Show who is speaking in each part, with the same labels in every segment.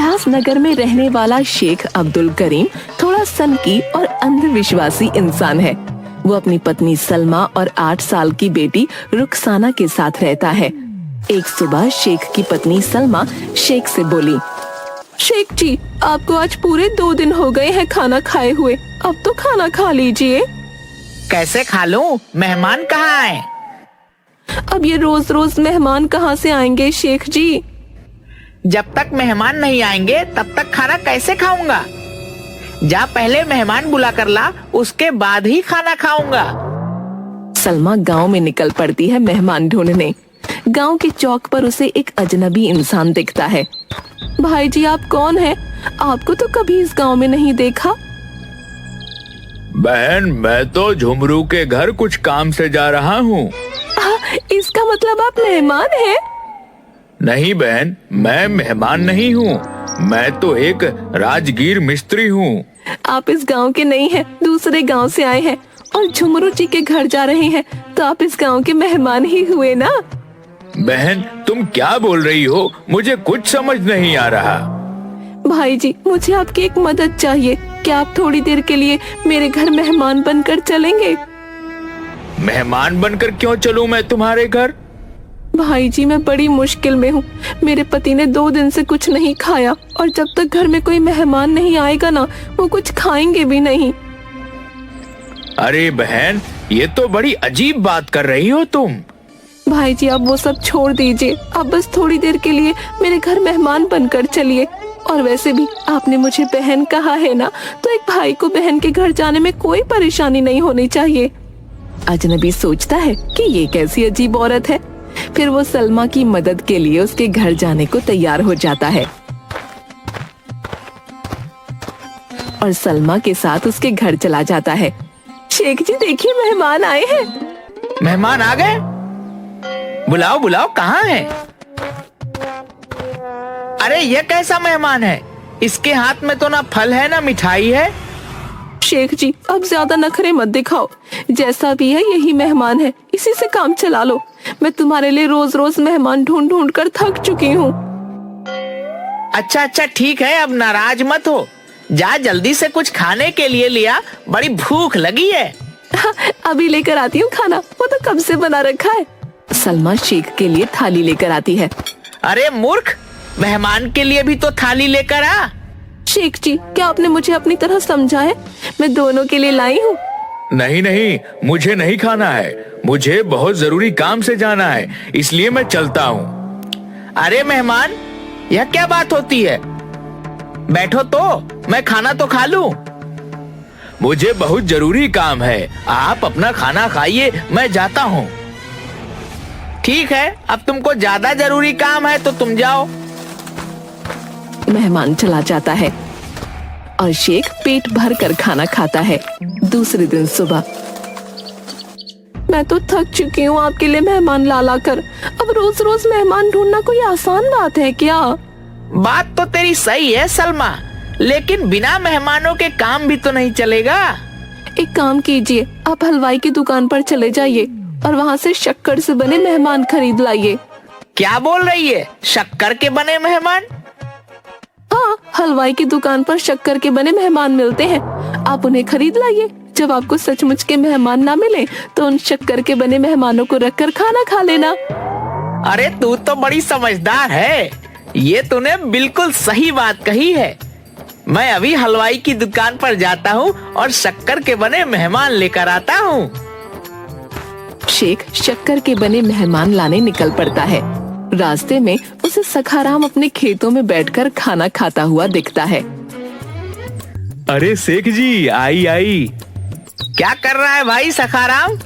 Speaker 1: उल्लासनगर में रहने वाला शेख अब्दुल करीम थोड़ा सनकी और अंधविश्वासी इंसान है। वो अपनी पत्नी सलमा और 8 साल की बेटी रुखसाना के साथ रहता है। एक सुबह शेख की पत्नी सलमा शेख से बोली, शेख जी, आपको आज पूरे 2 दिन हो गए हैं खाना खाए हुए, अब तो खाना खा लीजिए।
Speaker 2: कैसे खा लूं? मेहमान कहाँ हैं?
Speaker 1: अब ये रोज रोज मेहमान कहाँ से आएंगे शेख जी?
Speaker 2: जब तक मेहमान नहीं आएंगे तब तक खाना कैसे खाऊंगा? जा पहले मेहमान बुला कर ला, उसके बाद ही खाना खाऊंगा।
Speaker 1: सलमा गांव में निकल पड़ती है मेहमान ढूंढने। गांव के चौक पर उसे एक अजनबी इंसान दिखता है। भाई जी, आप कौन हैं? आपको तो कभी इस गांव में नहीं देखा।
Speaker 3: बहन, मैं तो झुमरू के घर कुछ काम से जा रहा हूँ।
Speaker 1: इसका मतलब आप मेहमान हैं?
Speaker 3: नहीं बहन, मैं मेहमान नहीं हूँ, मैं तो एक राजगीर मिस्त्री हूँ।
Speaker 1: आप इस गांव के नहीं हैं, दूसरे गांव से आए हैं और झुमरू जी के घर जा रहे हैं, तो आप इस गांव के मेहमान ही हुए ना।
Speaker 3: बहन, तुम क्या बोल रही हो? मुझे कुछ समझ नहीं आ रहा।
Speaker 1: भाई जी, मुझे आपकी एक मदद चाहिए। क्या आप थोड़ी देर के लिए मेरे घर मेहमान बनकर चलेंगे?
Speaker 3: मेहमान बनकर क्यों चलूं मैं तुम्हारे घर?
Speaker 1: भाई जी, मैं बड़ी मुश्किल में हूँ। मेरे पति ने 2 दिन से कुछ नहीं खाया और जब तक घर में कोई मेहमान नहीं आएगा ना, वो कुछ खाएंगे भी नहीं।
Speaker 3: अरे बहन, ये तो बड़ी अजीब बात कर रही हो तुम।
Speaker 1: भाई जी, आप वो सब छोड़ दीजिए, आप बस थोड़ी देर के लिए मेरे घर मेहमान बनकर चलिए। और वैसे भी आपने मुझे बहन कहा है ना, तो एक भाई को बहन के घर जाने में कोई परेशानी नहीं होनी चाहिए। अजनबी सोचता है कि ये कैसी अजीब औरत है। फिर वो सलमा की मदद के लिए उसके घर जाने को तैयार हो जाता है और सलमा के साथ उसके घर चला जाता है। शेख जी, देखिए मेहमान आए हैं।
Speaker 2: मेहमान आ गए? बुलाओ बुलाओ, कहाँ है? अरे ये कैसा मेहमान है? इसके हाथ में तो ना फल है ना मिठाई है।
Speaker 1: शेख जी, अब ज्यादा नखरे मत दिखाओ। जैसा भी है यही मेहमान है, इसी से काम चला लो। मैं तुम्हारे लिए रोज रोज मेहमान ढूंढ ढूंढ कर थक चुकी हूँ।
Speaker 2: अच्छा अच्छा, ठीक है, अब नाराज मत हो। जा जल्दी से कुछ खाने के लिए लिया, बड़ी भूख लगी है।
Speaker 1: अभी लेकर आती हूँ खाना, वो तो कब से बना रखा है। सलमा शेख के लिए थाली लेकर आती है।
Speaker 2: अरे मूर्ख, मेहमान के लिए भी तो थाली लेकर आ।
Speaker 1: शेख जी, क्या आपने मुझे अपनी तरह समझा है? मैं दोनों के लिए लाई हूँ।
Speaker 3: नहीं नहीं, मुझे नहीं खाना है, मुझे बहुत जरूरी काम से जाना है, इसलिए मैं चलता हूँ।
Speaker 2: अरे मेहमान, यह क्या बात होती है? बैठो तो मैं खाना तो खा लूं।
Speaker 3: मुझे बहुत जरूरी काम है, आप अपना खाना खाइए, मैं जाता हूँ।
Speaker 2: ठीक है, अब तुमको ज्यादा जरूरी काम है तो तुम जाओ।
Speaker 1: मेहमान चला जाता है और शेख पेट भर कर खाना खाता है। दूसरे दिन सुबह, मैं तो थक चुकी हूँ आपके लिए मेहमान ला ला कर। अब रोज रोज मेहमान ढूंढना कोई आसान बात है क्या?
Speaker 2: बात तो तेरी सही है सलमा, लेकिन बिना मेहमानों के काम भी तो नहीं चलेगा।
Speaker 1: एक काम कीजिए, आप हलवाई की दुकान पर चले जाइए और वहाँ से शक्कर से बने मेहमान खरीद लाइए।
Speaker 2: क्या बोल रही है? शक्कर के बने मेहमान?
Speaker 1: हाँ, हलवाई की दुकान पर शक्कर के बने मेहमान मिलते हैं, आप उन्हें खरीद लाइए। जब आपको सचमुच के मेहमान ना मिले तो उन शक्कर के बने मेहमानों को रखकर खाना खा लेना।
Speaker 2: अरे तू तो बड़ी समझदार है, ये तूने बिल्कुल सही बात कही है। मैं अभी हलवाई की दुकान पर जाता हूँ और शक्कर के बने मेहमान लेकर आता हूँ।
Speaker 1: शेख शक्कर के बने मेहमान लाने निकल पड़ता है। रास्ते में उसे सखाराम अपने खेतों में बैठकर खाना खाता हुआ दिखता है।
Speaker 3: अरे शेख जी, आई आई।
Speaker 2: क्या कर रहा है भाई सखाराम?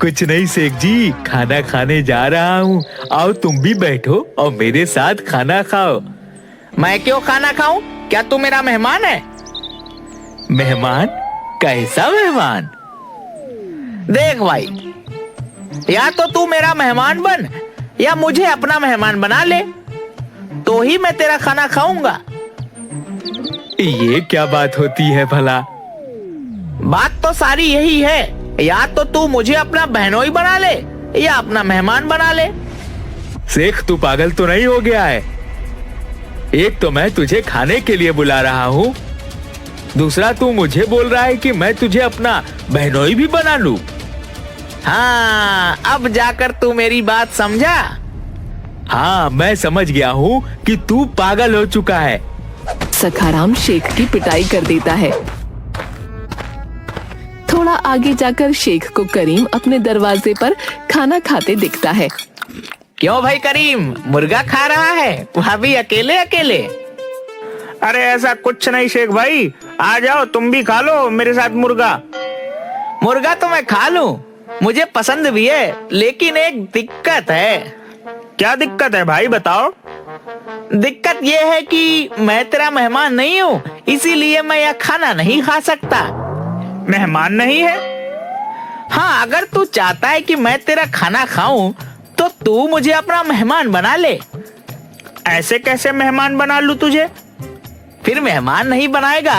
Speaker 3: कुछ नहीं शेख जी, खाना खाने जा रहा हूँ, आओ तुम भी बैठो और मेरे साथ खाना खाओ।
Speaker 2: मैं क्यों खाना खाऊं? क्या तू मेरा मेहमान है?
Speaker 3: मेहमान? कैसा मेहमान?
Speaker 2: देख भाई, या तो तू मेरा मेहमान बन या मुझे अपना मेहमान बना ले, तो ही मैं तेरा खाना खाऊंगा।
Speaker 3: ये क्या बात होती है भला?
Speaker 2: बात तो सारी यही है, या तो तू मुझे अपना बहनोई बना ले या अपना मेहमान बना ले।
Speaker 3: शेख, तू पागल तो नहीं हो गया है? एक तो मैं तुझे खाने के लिए बुला रहा हूँ, दूसरा तू मुझे बोल रहा है कि मैं तुझे अपना बहनोई भी बना लूं।
Speaker 2: हाँ, अब जाकर तू मेरी बात समझा।
Speaker 3: हाँ, मैं समझ गया हूँ कि तू पागल हो चुका है।
Speaker 1: सखाराम शेख की पिटाई कर देता है। थोड़ा आगे जाकर शेख को करीम अपने दरवाजे पर खाना खाते दिखता है।
Speaker 2: क्यों भाई करीम, मुर्गा खा रहा है, वह भी अकेले अकेले?
Speaker 4: अरे ऐसा कुछ नहीं शेख भाई, आ जाओ तुम भी खा लो मेरे साथ मुर्गा।
Speaker 2: मुर्गा तो मैं खा लूं, मुझे पसंद भी है, लेकिन एक दिक्कत है।
Speaker 4: क्या दिक्कत है भाई, बताओ।
Speaker 2: दिक्कत यह है कि मैं तेरा मेहमान नहीं हूँ, इसीलिए मैं यह खाना नहीं खा सकता।
Speaker 4: मेहमान नहीं है?
Speaker 2: हाँ, अगर तू चाहता है कि मैं तेरा खाना खाऊं, तो तू मुझे अपना मेहमान बना ले।
Speaker 4: ऐसे कैसे मेहमान बना लूं तुझे?
Speaker 2: फिर मेहमान नहीं बनाएगा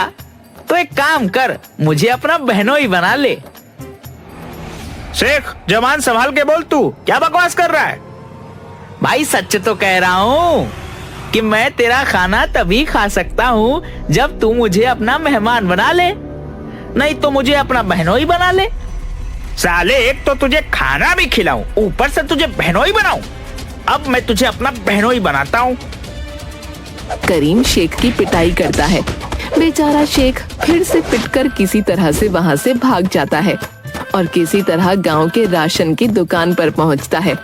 Speaker 2: तो एक काम कर, मुझे अपना बहनोई बना ले।
Speaker 4: शेख, जबान संभाल के बोल, तू क्या बकवास कर रहा है?
Speaker 2: भाई सच तो कह रहा हूँ कि मैं तेरा खाना तभी खा सकता हूँ जब तू मुझे अपना मेहमान बना ले, नहीं तो मुझे अपना बहनोई बना ले।
Speaker 4: साले, एक तो तुझे खाना भी खिलाऊं, ऊपर से तुझे बहनोई बनाऊं। अब मैं तुझे अपना बहनोई बनाता हूँ।
Speaker 1: करीम शेख की पिटाई करता है। बेचारा शेख फिर से पिटकर किसी तरह से वहाँ से भाग जाता है और किसी तरह गांव के राशन की दुकान पर पहुँचता है।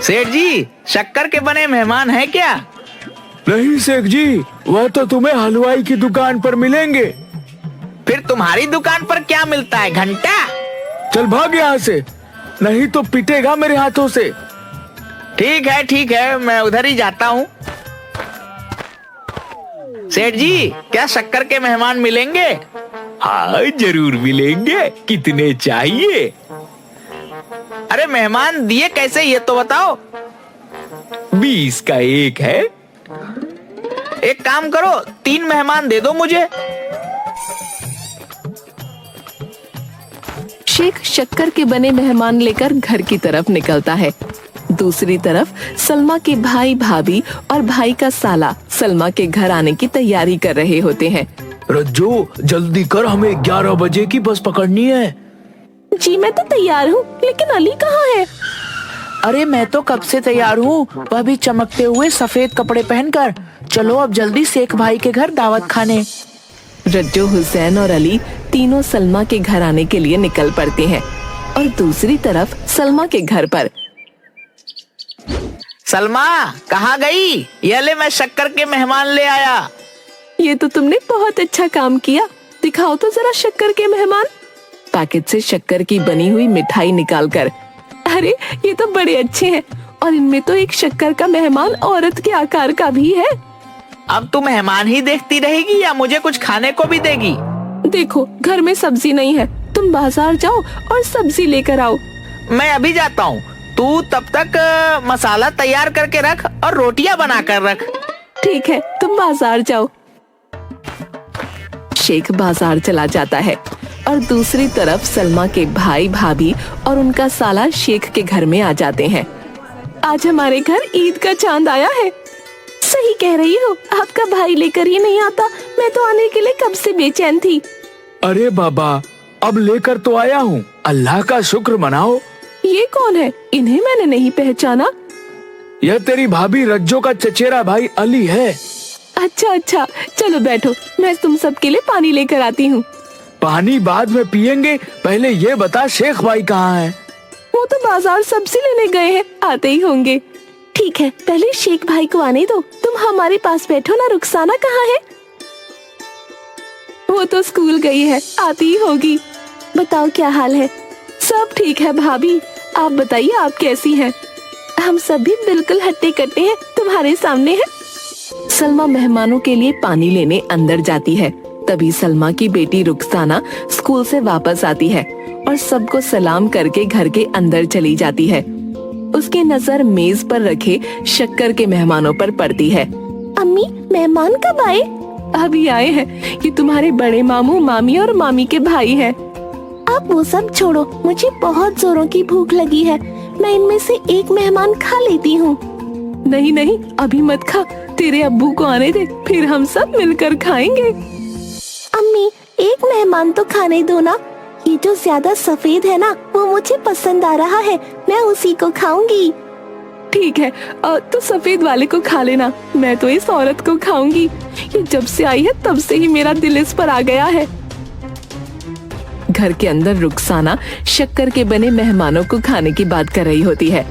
Speaker 2: सेठ जी, शक्कर के बने मेहमान है क्या?
Speaker 3: नहीं शेख जी, वह तो तुम्हें हलवाई की दुकान पर मिलेंगे।
Speaker 2: फिर तुम्हारी दुकान पर क्या मिलता है, घंटा?
Speaker 3: चल भाग यहाँ से, नहीं तो पिटेगा मेरे हाथों से।
Speaker 2: ठीक है, मैं उधर ही जाता हूँ। सेठ जी, क्या शक्कर के मेहमान मिलेंगे?
Speaker 3: हाँ जरूर मिलेंगे, कितने चाहिए?
Speaker 2: अरे मेहमान दिए कैसे, ये तो बताओ।
Speaker 3: 20 का एक है।
Speaker 2: एक काम करो, 3 मेहमान दे दो मुझे।
Speaker 1: शेख शक्कर के बने मेहमान लेकर घर की तरफ निकलता है। दूसरी तरफ सलमा के भाई भाभी और भाई का साला सलमा के घर आने की तैयारी कर रहे होते हैं।
Speaker 3: रज्जो जल्दी कर, हमें 11 बजे की बस पकड़नी है।
Speaker 1: जी मैं तो तैयार हूँ, लेकिन अली कहाँ है?
Speaker 2: अरे मैं तो कब से तैयार हूँ, वह भी चमकते हुए सफेद कपड़े पहनकर। चलो अब जल्दी शेख भाई के घर दावत खाने।
Speaker 1: रज्जो, हुसैन और अली तीनों सलमा के घर आने के लिए निकल पड़ते हैं और दूसरी तरफ सलमा के घर पर।
Speaker 2: सलमा कहाँ गई? ये ले, मैं शक्कर के मेहमान ले आया।
Speaker 1: ये तो तुमने बहुत अच्छा काम किया, दिखाओ तो जरा शक्कर के मेहमान। पैकेट से शक्कर की बनी हुई मिठाई निकालकर, अरे ये तो बड़े अच्छे हैं और इनमें तो एक शक्कर का मेहमान औरत के आकार का भी है।
Speaker 2: अब तू मेहमान ही देखती रहेगी या मुझे कुछ खाने को भी देगी?
Speaker 1: देखो घर में सब्जी नहीं है, तुम बाजार जाओ और सब्जी लेकर आओ।
Speaker 2: मैं अभी जाता हूँ, तू तब तक मसाला तैयार करके रख और रोटियां बना कर रख।
Speaker 1: ठीक है, तुम बाजार जाओ। शेख बाजार चला जाता है और दूसरी तरफ सलमा के भाई भाभी और उनका साला शेख के घर में आ जाते हैं। आज हमारे घर ईद का चांद आया है। सही कह रही हो, आपका भाई लेकर ही नहीं आता, मैं तो आने के लिए कब से बेचैन थी।
Speaker 3: अरे बाबा, अब लेकर तो आया हूँ, अल्लाह का शुक्र मनाओ।
Speaker 1: ये कौन है? इन्हें मैंने नहीं पहचाना।
Speaker 3: यह तेरी भाभी रज्जो का चचेरा भाई अली है।
Speaker 1: अच्छा, चलो बैठो, मैं तुम सबके लिए पानी लेकर आती हूँ।
Speaker 3: पानी बाद में पियेंगे, पहले ये बता शेख भाई कहाँ है?
Speaker 1: वो तो बाजार सब्जी लेने गए हैं, आते ही होंगे। ठीक है, पहले शेख भाई को आने दो, तुम हमारे पास बैठो ना। रुखसाना कहाँ है? वो तो स्कूल गई है, आती ही होगी। बताओ क्या हाल है? सब ठीक है भाभी, आप बताइए आप कैसी हैं? हम सब भी बिल्कुल हट्टे कट्टे हैं, तुम्हारे सामने है। सलमा मेहमानों के लिए पानी लेने अंदर जाती है। तभी सलमा की बेटी रुखसाना स्कूल से वापस आती है और सबको सलाम करके घर के अंदर चली जाती है। उसकी नजर मेज पर रखे शक्कर के मेहमानों पर पड़ती है। अम्मी, मेहमान कब आए? अभी आए हैं, ये तुम्हारे बड़े मामू, मामी और मामी के भाई हैं। आप वो सब छोड़ो, मुझे बहुत जोरों की भूख लगी है, मैं इनमें से एक मेहमान खा लेती हूँ। नहीं, अभी मत खा, तेरे अब्बू को आने दे, फिर हम सब मिलकर खाएंगे।
Speaker 5: अम्मी, एक मेहमान तो खाने दो ना। ये जो ज्यादा सफेद है ना, वो मुझे पसंद आ रहा है, मैं उसी को खाऊंगी।
Speaker 1: ठीक है, तो सफेद वाले को खा लेना, मैं तो इस औरत को खाऊंगी। ये जब से आई है तब से ही मेरा दिल इस पर आ गया है। घर के अंदर रुखसाना शक्कर के बने मेहमानों को खाने की बात कर रही होती है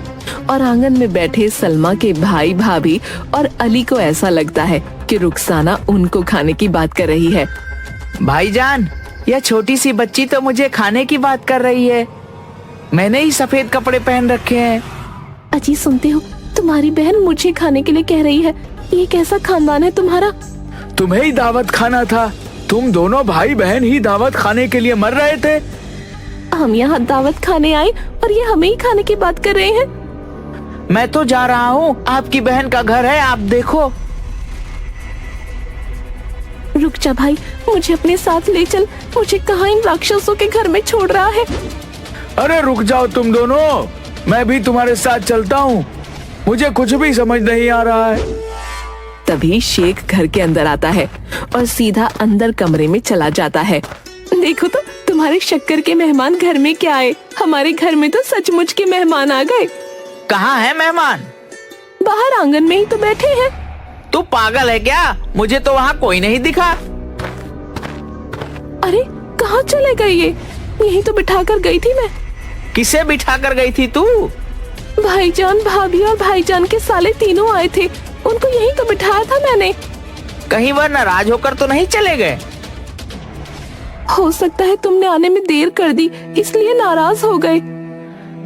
Speaker 1: और आंगन में बैठे सलमा के भाई भाभी और अली को ऐसा लगता है कि रुखसाना उनको खाने की बात कर रही है।
Speaker 2: भाईजान, यह छोटी सी बच्ची तो मुझे खाने की बात कर रही है। मैंने ही सफेद कपड़े पहन रखे हैं।
Speaker 5: अजी, सुनते हो, तुम्हारी बहन मुझे खाने के लिए कह रही है। ये कैसा खानदान है तुम्हारा?
Speaker 3: तुम्हें ही दावत खाना था। तुम दोनों भाई बहन ही दावत खाने के लिए मर रहे थे।
Speaker 5: हम यहाँ दावत खाने आए और ये हमें ही खाने की बात कर रहे हैं।
Speaker 2: मैं तो जा रहा हूँ, आपकी बहन का घर है, आप देखो।
Speaker 5: रुक जा भाई, मुझे अपने साथ ले चल। मुझे कहाँ इन राक्षसों के घर में छोड़ रहा है?
Speaker 3: अरे रुक जाओ तुम दोनों, मैं भी तुम्हारे साथ चलता हूँ। मुझे कुछ भी समझ नहीं आ रहा है।
Speaker 1: तभी शेख घर के अंदर आता है और सीधा अंदर कमरे में चला जाता है। देखो तो, तुम्हारे शक्कर के मेहमान घर में क्या आए। हमारे घर में तो सचमुच के मेहमान आ गए।
Speaker 2: कहाँ है मेहमान?
Speaker 1: बाहर आंगन में ही तो बैठे हैं।
Speaker 2: तू पागल है क्या? मुझे तो वहाँ कोई नहीं दिखा।
Speaker 1: अरे कहाँ चले गए ये? यहीं तो बिठा कर गई थी मैं।
Speaker 2: किसे बिठा कर गई थी तू?
Speaker 1: भाईजान, भाभी और भाईजान के साले तीनों आए थे, उनको यहीं तो बिठाया था मैंने।
Speaker 2: कहीं वह नाराज होकर तो नहीं चले गए?
Speaker 1: हो सकता है तुमने आने में देर कर दी, इसलिए नाराज हो गए।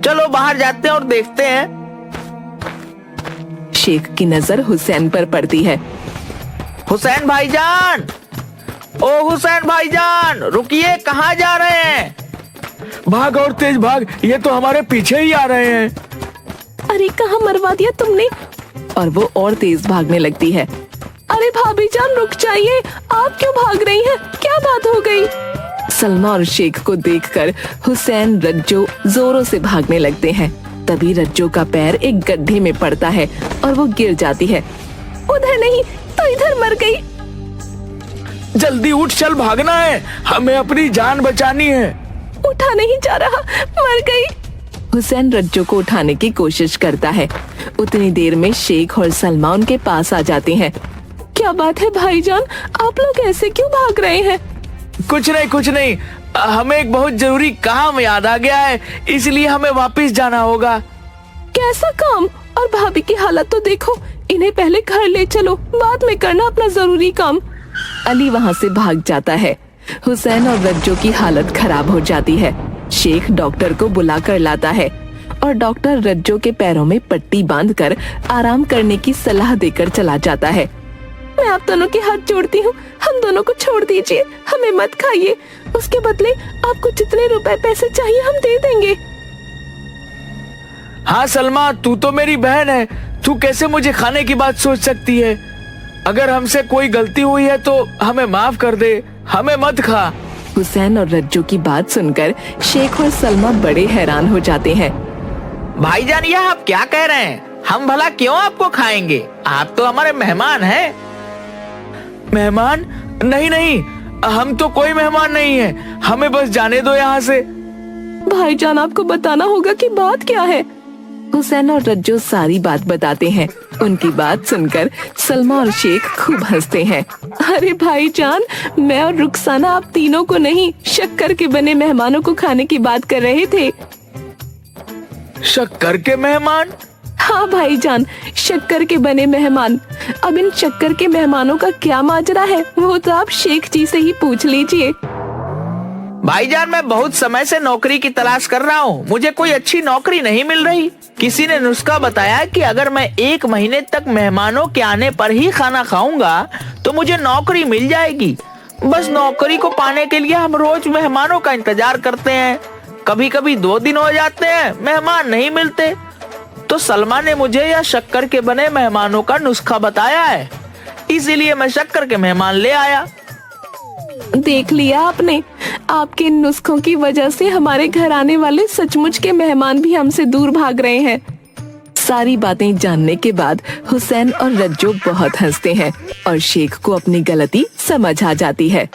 Speaker 2: चलो बाहर जाते हैं और देखते हैं।
Speaker 1: शेख की नजर हुसैन पर पड़ती है।
Speaker 2: हुसैन भाईजान, ओ हुसैन भाईजान, रुकिए, कहाँ जा रहे हैं?
Speaker 3: भाग और तेज भाग, ये तो हमारे पीछे ही आ रहे हैं।
Speaker 5: अरे कहाँ मरवा दिया तुमने?
Speaker 1: और वो और तेज भागने लगती है।
Speaker 5: अरे भाभी जान, रुक जाइए, आप क्यों भाग रही हैं? क्या बात हो गई?
Speaker 1: सलमा और शेख को देखकर हुसैन रज्जो जोरों से भागने लगते हैं। तभी रज्जो का पैर एक गड्ढे में पड़ता है और वो गिर जाती है।
Speaker 5: उधर नहीं तो इधर मर गई।
Speaker 3: जल्दी उठ, चल, भागना है, हमें अपनी जान बचानी है।
Speaker 5: उठा नहीं जा रहा, मर गई।
Speaker 1: हुसैन रज्जो को उठाने की कोशिश करता है। उतनी देर में शेख और सलमा उनके पास आ जाते हैं।
Speaker 5: क्या बात है भाईजान, आप लोग ऐसे क्यों भाग रहे हैं?
Speaker 3: कुछ नहीं, कुछ नहीं, हमें एक बहुत जरूरी काम याद आ गया है, इसलिए हमें वापस जाना होगा।
Speaker 5: कैसा काम? और भाभी की हालत तो देखो, इन्हें पहले घर ले चलो, बाद में करना अपना जरूरी काम।
Speaker 1: अली वहाँ से भाग जाता है। हुसैन और रज्जो की हालत खराब हो जाती है। शेख डॉक्टर को बुला कर लाता है और डॉक्टर रज्जो के पैरों में पट्टी बांधकर आराम करने की सलाह देकर चला जाता है।
Speaker 5: मैं आप दोनों के हाथ जोड़ती हूँ, हम दोनों को छोड़ दीजिए, हमें मत खाइए। उसके बदले आपको जितने रुपए पैसे चाहिए हम दे देंगे।
Speaker 3: हाँ सलमा, तू तो मेरी बहन है, तू कैसे मुझे खाने की बात सोच सकती है? अगर हमसे कोई गलती हुई है तो हमें माफ कर दे, हमें मत खा।
Speaker 1: हुसैन और रज्जो की बात सुनकर शेख और सलमा बड़े हैरान हो जाते हैं।
Speaker 2: भाईजान, यह आप क्या कह रहे हैं? हम भला क्यों आपको खाएंगे? आप तो हमारे मेहमान हैं।
Speaker 3: मेहमान? नहीं नहीं, हम तो कोई मेहमान नहीं है, हमें बस जाने दो यहाँ से।
Speaker 5: भाईजान, आपको बताना होगा कि बात क्या है।
Speaker 1: हुसैन और रज्जो सारी बात बताते हैं। उनकी बात सुनकर सलमा और शेख खूब हंसते हैं।
Speaker 5: अरे भाईजान, मैं और रुखसाना आप तीनों को नहीं, शक्कर के बने मेहमानों को खाने की बात कर रहे थे।
Speaker 3: शक्कर के मेहमान?
Speaker 5: हाँ भाईजान, शक्कर के बने मेहमान। अब इन शक्कर के मेहमानों का क्या माजरा है, वो तो आप शेख जी से ही पूछ लीजिए।
Speaker 2: भाईजान, मैं बहुत समय से नौकरी की तलाश कर रहा हूँ, मुझे कोई अच्छी नौकरी नहीं मिल रही। किसी ने नुस्खा बताया कि अगर मैं 1 महीने तक मेहमानों के आने पर ही खाना खाऊंगा तो मुझे नौकरी मिल जाएगी। बस नौकरी को पाने के लिए हम रोज मेहमानों का इंतजार करते हैं। कभी कभी 2 दिन हो जाते हैं, मेहमान नहीं मिलते। तो सलमा ने मुझे यह शक्कर के बने मेहमानों का नुस्खा बताया है, इसीलिए मैं शक्कर के मेहमान ले आया।
Speaker 5: देख लिया आपने, आपके नुस्खों की वजह से हमारे घर आने वाले सचमुच के मेहमान भी हमसे दूर भाग रहे हैं।
Speaker 1: सारी बातें जानने के बाद हुसैन और रज्जो बहुत हंसते हैं और शेख को अपनी गलती समझ आ जाती है।